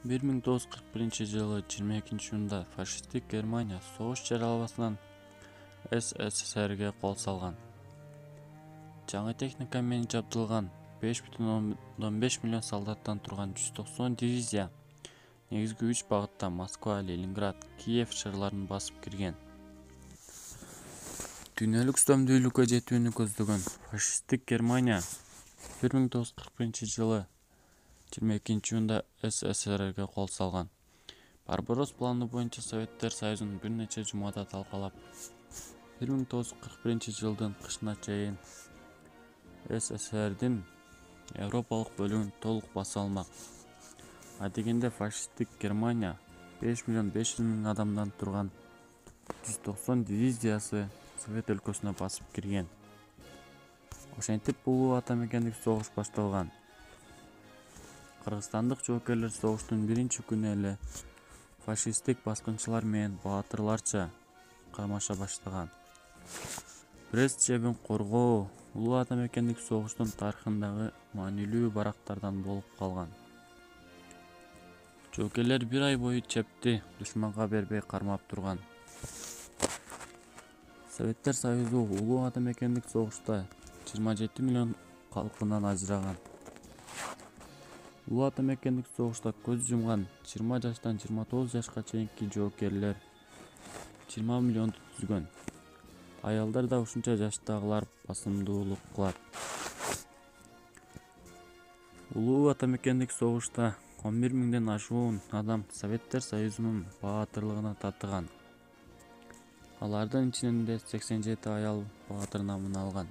1941-жылы 22-июнда фашисттик Германия согуш жаралабасынан СССРге кол салган. Жаңы техника менен жабдылган 5,5 миллион солдаттан турган 190 дивизия негизги 3 багытта Москва, Ленинград, Киев шырларын басып кирген. Дүйнөлүк үстөмдүүлүккө жетүүнү көздөгөн фашисттик Германия 1941-жылы 22-июнда СССРге кол салган. Барбарос планы боюнча Советтер Союзун бир нече жумада талкалап, 1941-жылдын кышына чейин СССРдин Европалык бөлүгүн толук баса алмак. Адегенде фашисттик Германия 5 миллион 500 миң адамдан турган 190 дивизиясы Совет өлкөсүнө басып кирген. Ошентип улуу ата мекендик согуш башталган. Кыргызстандык жоокерлер согуштун биринчи күнү эле фашисттик баскынчылар менен баатырларча кармаша баштаган. Брест жебин коргоо улуу ата мекендик согуштун тарыхындагы маанилүү барактардан болуп калган. Жоокерлер бир ай бою чепти душманга бербей кармап турган. Советтер Союзу улуу ата мекендик согушта 27 миллион калкынан ажыраган. Улуу ата мекендик согушта көз жумган 20 жаштан 29 жашка чейинки жоокерлер 20 миллионду түзгөн. Аялдар да ушунча жаштагылар басымдуулук кылат. Улуу ата мекендик согушта 11 миңден ашуун адам Советтер Союзунун баатырлыгына татыган. Алардын ичинде 87 аял баатыр намын алган.